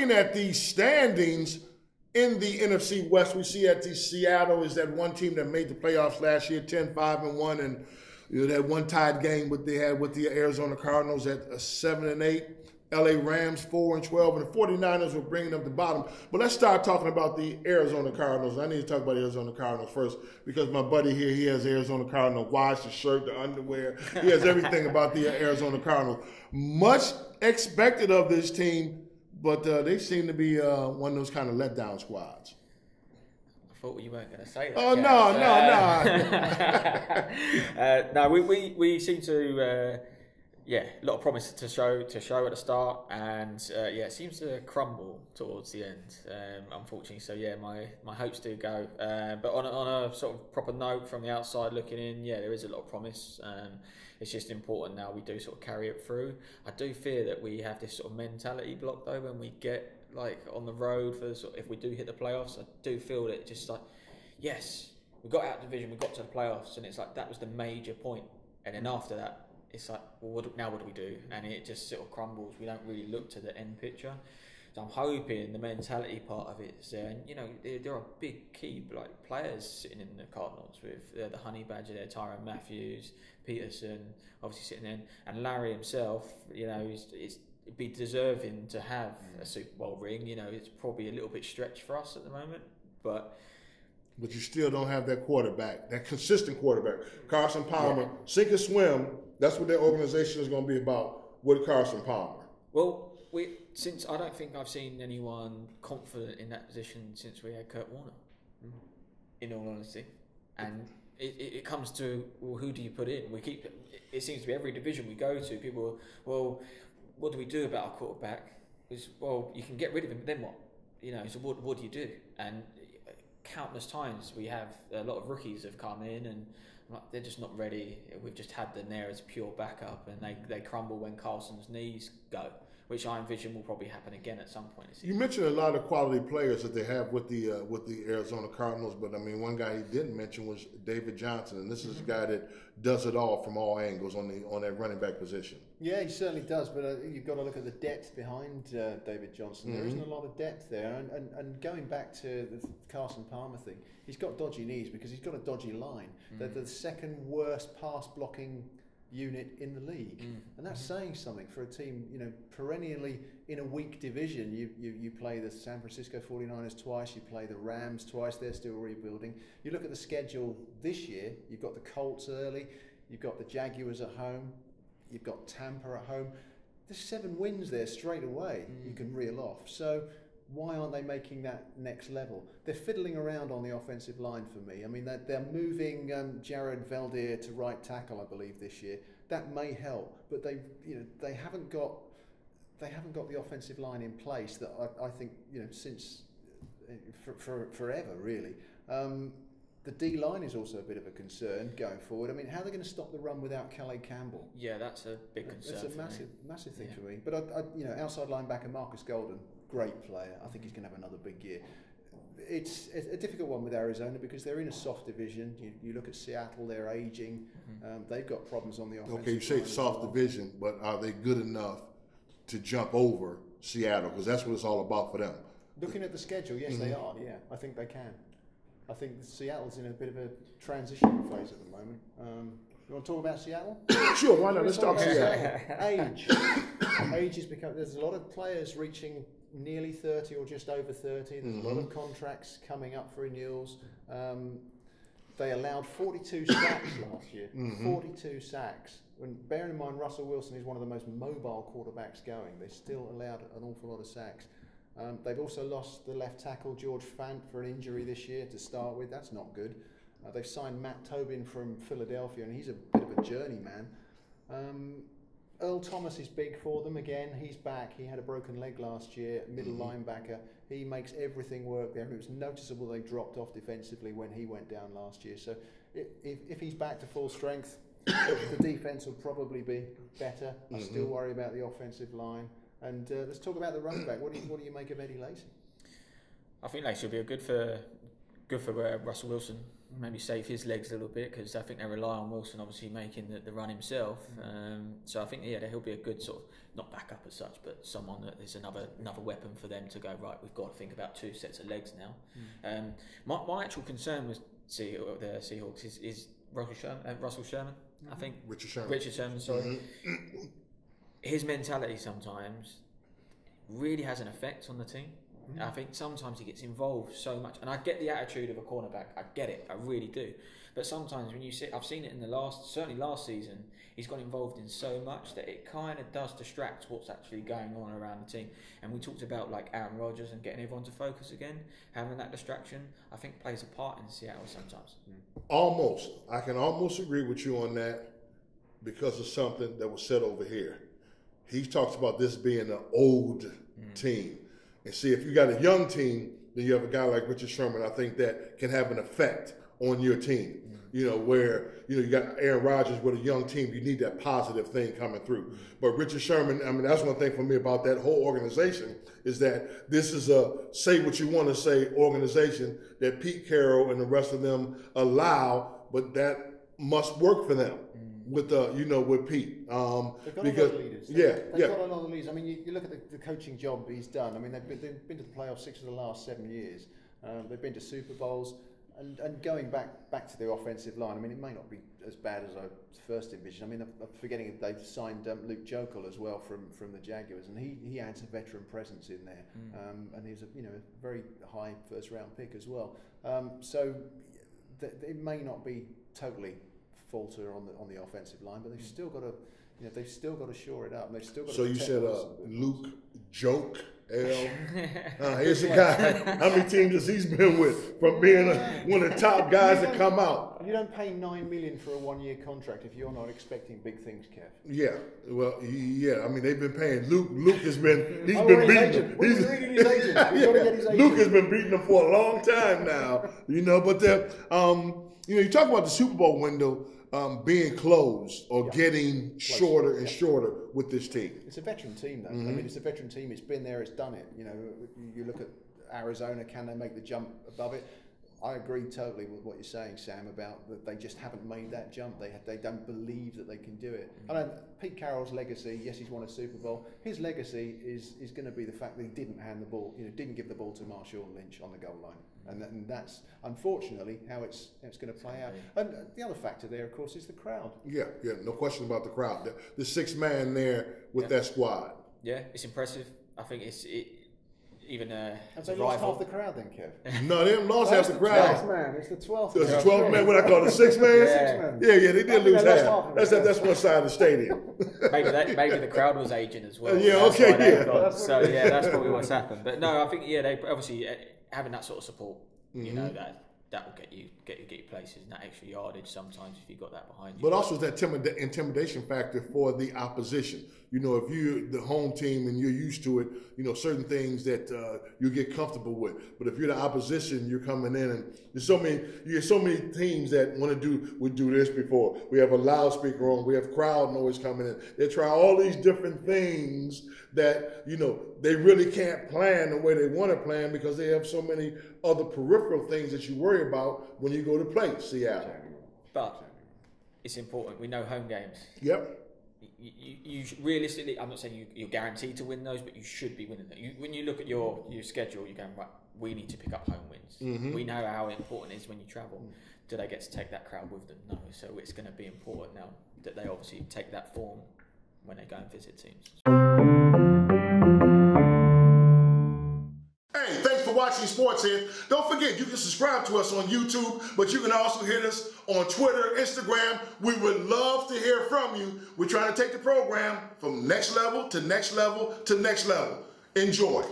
looking at these standings in the NFC West, we see that Seattle is that one team that made the playoffs last year, 10-5-1, and that one tied game they had with the Arizona Cardinals at 7-8. LA Rams 4-12, and the 49ers were bringing up the bottom. But let's start talking about the Arizona Cardinals. I need to talk about the Arizona Cardinals first because my buddy here, he has Arizona Cardinal watch, the shirt, the underwear. He has everything about the Arizona Cardinals. Much expected of this team, but they seem to be one of those kind of letdown squads. I thought you weren't going to say that. Oh, no. No, we seem to... a lot of promise to show at the start, and it seems to crumble towards the end, unfortunately. So my hopes do go. But on a sort of proper note, from the outside looking in, there is a lot of promise. It's just important now we do sort of carry it through. I do fear that we have this sort of mentality block though when we get like on the road for if we do hit the playoffs. I do feel that just like, yes, we got out of the division, we got to the playoffs, and it's like that was the major point, and then after that, it's like, well, what do we do? And it just sort of crumbles. We don't really look to the end picture. So I'm hoping the mentality part of it is there. And, there are big key players sitting in the Cardinals with the Honey Badger there, Tyrann Matthews, Peterson, obviously sitting in. And Larry himself, he'd be deserving to have a Super Bowl ring. It's probably a little bit stretched for us at the moment. But you still don't have that quarterback, that consistent quarterback. Carson Palmer, sink or swim. That's what their organization is going to be about with Carson Palmer. Well, since I don't think I've seen anyone confident in that position since we had Kurt Warner, in all honesty. And it comes to, well, who do you put in? It seems to be every division we go to, people, well, what do we do about our quarterback? Well, you can get rid of him, then what? So what do you do? And countless times we have a lot of rookies have come in and they're just not ready. We've just had them there as pure backup, and they crumble when Carlson's knees go, which I envision will probably happen again at some point. You mentioned a lot of quality players that they have with the Arizona Cardinals, but I mean, one guy he didn't mention was David Johnson, and this is a guy that does it all from all angles on that running back position. Yeah, he certainly does, but you've got to look at the depth behind David Johnson. There isn't a lot of depth there, and going back to the Carson Palmer thing, he's got dodgy knees because he's got a dodgy line. They're the second worst pass blocking unit in the league, and that's saying something for a team, perennially in a weak division. You play the San Francisco 49ers twice, you play the Rams twice, they're still rebuilding. You look at the schedule this year, you've got the Colts early, you've got the Jaguars at home, you've got Tampa at home. There's 7 wins there straight away you can reel off. So why aren't they making that next level? They're fiddling around on the offensive line for me. I mean, they're moving Jared Veldier to right tackle, I believe, this year. That may help, but they haven't got the offensive line in place that I think since forever really. The D line is also a bit of a concern going forward. I mean, how are they going to stop the run without Calais Campbell? Yeah, that's a big concern. It's a massive thing for me. But outside linebacker Marcus Golden, great player. I think he's going to have another big year. It's a difficult one with Arizona because they're in a soft division. You look at Seattle; they're aging. They've got problems on the offensive line. Okay, you say it's soft division, but are they good enough to jump over Seattle? Because that's what it's all about for them. Looking at the schedule, yes, they are. Yeah, I think they can. I think Seattle's in a bit of a transition phase at the moment. You want to talk about Seattle? Sure, why not? Let's talk Seattle. Age has become. There's a lot of players reaching nearly 30 or just over 30. There's a lot of contracts coming up for renewals. They allowed 42 sacks last year. 42 sacks. When bearing in mind Russell Wilson is one of the most mobile quarterbacks going, they still allowed an awful lot of sacks. They've also lost the left tackle George Fant for an injury this year to start with. That's not good. They've signed Matt Tobin from Philadelphia, and he's a bit of a journeyman. Earl Thomas is big for them again. He's back. He had a broken leg last year, middle linebacker. He makes everything work there. It was noticeable they dropped off defensively when he went down last year. So if he's back to full strength, the defense will probably be better. I still worry about the offensive line. And let's talk about the running back. What do you make of Eddie Lacy? I think Lacy will be good for Russell Wilson. maybe save his legs a little bit, because I think they rely on Wilson obviously making the run himself. So I think he'll be a good sort of, not backup as such, but someone that is another weapon for them to go, right, we've got to think about 2 sets of legs now. My actual concern with the Seahawks is Russell Sherman. I think Richard Sherman. Sorry. His mentality sometimes really has an effect on the team. I think sometimes he gets involved so much, and I get the attitude of a cornerback. I get it, I really do. But sometimes when you see, I've seen it in certainly last season, he's got involved in so much that it kind of does distract what's actually going on around the team. And we talked about like Aaron Rodgers and getting everyone to focus again, having that distraction, I think plays a part in Seattle sometimes. Almost. I can almost agree with you on that because of something that was said over here. He talks about this being an old team. And see, if you got a young team, then you have a guy like Richard Sherman, I think that can have an effect on your team. Where, you got Aaron Rodgers with a young team, you need that positive thing coming through. But Richard Sherman, I mean, that's one thing for me about that whole organization is that this is a say what you want to say organization that Pete Carroll and the rest of them allow, but that must work for them. With with Pete, they've got because leaders. They've got a lot of leaders. I mean, you look at the coaching job he's done. I mean, they've been to the playoffs 6 of the last 7 years. They've been to Super Bowls, and going back to their offensive line. I mean, it may not be as bad as I first envisioned. I mean, I'm forgetting they've signed Luke Jokel as well from the Jaguars, and he adds a veteran presence in there, and he's a very high first round pick as well. So it may not be totally falter on the offensive line, but they've still got to shore it up. And they've still got. So you said Luke Joke L. Here's a guy. How many teams has he been with? From being one of the top guys that come out. You don't pay $9 million for a 1-year contract if you're not expecting big things, Kev. Yeah, well, yeah. I mean, they've been paying Luke. Luke has been. He's been beating him. He's reading his agent. We've got to get his agent. Luke has been beating him for a long time now. But you talk about the Super Bowl window. Being closed or getting shorter and shorter with this team. It's a veteran team, though. I mean, it's a veteran team. It's been there. It's done it. You look at Arizona. Can they make the jump above it? I agree totally with what you're saying, Sam, about that they just haven't made that jump. They don't believe that they can do it. Pete Carroll's legacy, yes, he's won a Super Bowl. His legacy is going to be the fact that he didn't hand the ball, didn't give the ball to Marshawn Lynch on the goal line. And that's unfortunately how it's going to play out. And the other factor there, of course, is the crowd. Yeah, no question about the crowd. The 6 man there with that squad. Yeah, it's impressive. I think even and so you lost half the crowd then, Kev? No, they haven't lost half the crowd. It's the 12th man. It's the 12th man. What I call the 6th man? Yeah, they did lose half. That's one side of the stadium. maybe the crowd was aging as well. That's that's probably what's happened. But no, I think they obviously having that sort of support, that will get you places and that extra yardage sometimes if you've got that behind you. But also that intimidation factor for the opposition. If you're the home team and you're used to it, certain things that you get comfortable with. But if you're the opposition, you're coming in and you get so many teams that would do this before. We have a loudspeaker on, we have crowd noise coming in. They try all these different things that, they really can't plan the way they want to plan because they have so many other peripheral things that you worry about when you go to play Seattle. But it's important. We know home games. Yep. You realistically, I'm not saying you're guaranteed to win those, but you should be winning them. When you look at your schedule, you're going, right, we need to pick up home wins. We know how important it is when you travel. Do they get to take that crowd with them? No. So it's going to be important now that they obviously take that form when they go and visit teams. Hey, thanks for watching SportsHeads. Don't forget, you can subscribe to us on YouTube, but you can also hit us on Twitter, Instagram. We would love to hear from you. We're trying to take the program from next level to next level to next level. Enjoy.